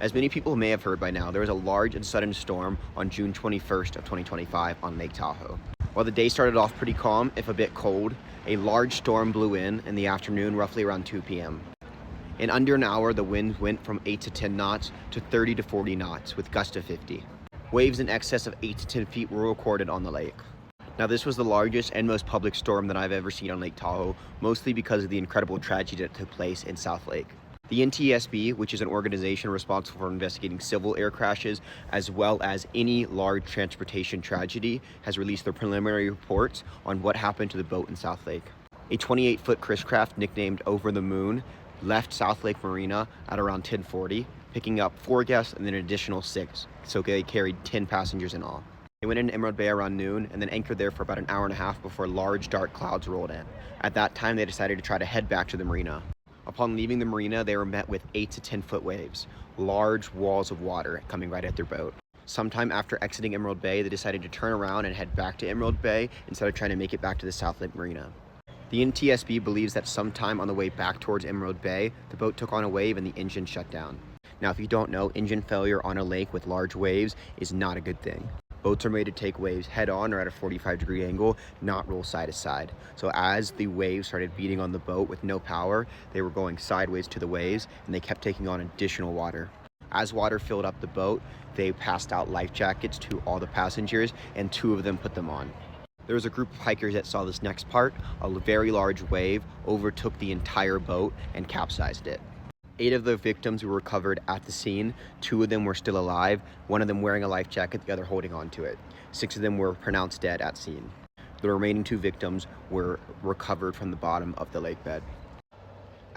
As many people may have heard by now, there was a large and sudden storm on June 21st of 2025 on Lake Tahoe. While the day started off pretty calm, if a bit cold, a large storm blew in the afternoon, roughly around 2 p.m. In under an hour, the wind went from 8 to 10 knots to 30 to 40 knots with gusts of 50. Waves in excess of 8 to 10 feet were recorded on the lake. Now, this was the largest and most public storm that I've ever seen on Lake Tahoe, mostly because of the incredible tragedy that took place in South Lake. The NTSB, which is an organization responsible for investigating civil air crashes as well as any large transportation tragedy, has released their preliminary reports on what happened to the boat in South Lake. A 28-foot Chris craft nicknamed Over the Moon left South Lake Marina at around 10:40, picking up 4 guests and then an additional 6, so they carried 10 passengers in all. They went into Emerald Bay around noon and then anchored there for about an hour and a half before large dark clouds rolled in. At that time, they decided to try to head back to the marina. Upon leaving the marina, they were met with 8 to 10 foot waves, large walls of water coming right at their boat. Sometime after exiting Emerald Bay, they decided to turn around and head back to Emerald Bay instead of trying to make it back to the South Lake Marina. The NTSB believes that sometime on the way back towards Emerald Bay, the boat took on a wave and the engine shut down. Now, if you don't know, engine failure on a lake with large waves is not a good thing. Boats are made to take waves head on or at a 45-degree angle, not roll side to side. So as the waves started beating on the boat with no power, they were going sideways to the waves and they kept taking on additional water. As water filled up the boat, they passed out life jackets to all the passengers and 2 of them put them on. There was a group of hikers that saw this next part. A very large wave overtook the entire boat and capsized it. 8 of the victims were recovered at the scene. 2 of them were still alive, 1 of them wearing a life jacket, the other holding on to it. 6 of them were pronounced dead at scene. The remaining 2 victims were recovered from the bottom of the lake bed.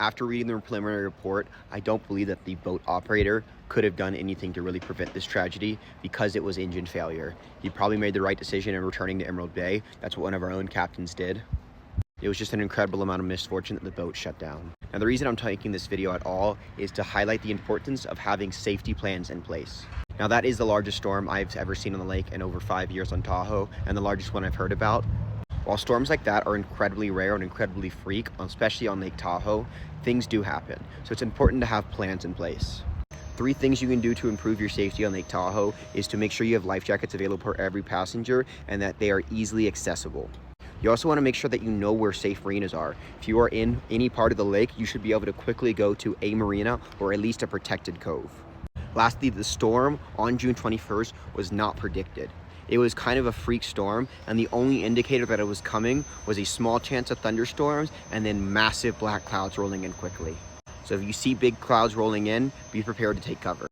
After reading the preliminary report, I don't believe that the boat operator could have done anything to really prevent this tragedy because it was engine failure. He probably made the right decision in returning to Emerald Bay. That's what one of our own captains did. It was just an incredible amount of misfortune that the boat shut down. Now, the reason I'm taking this video at all is to highlight the importance of having safety plans in place. Now, that is the largest storm I've ever seen on the lake in over 5 years on Tahoe, and the largest one I've heard about. While storms like that are incredibly rare and incredibly freak, especially on Lake Tahoe, things do happen. So it's important to have plans in place. 3 things you can do to improve your safety on Lake Tahoe is to make sure you have life jackets available for every passenger and that they are easily accessible. You also want to make sure that you know where safe marinas are. If you are in any part of the lake, you should be able to quickly go to a marina or at least a protected cove. Lastly, the storm on June 21st was not predicted. It was kind of a freak storm, and the only indicator that it was coming was a small chance of thunderstorms and then massive black clouds rolling in quickly. So if you see big clouds rolling in, be prepared to take cover.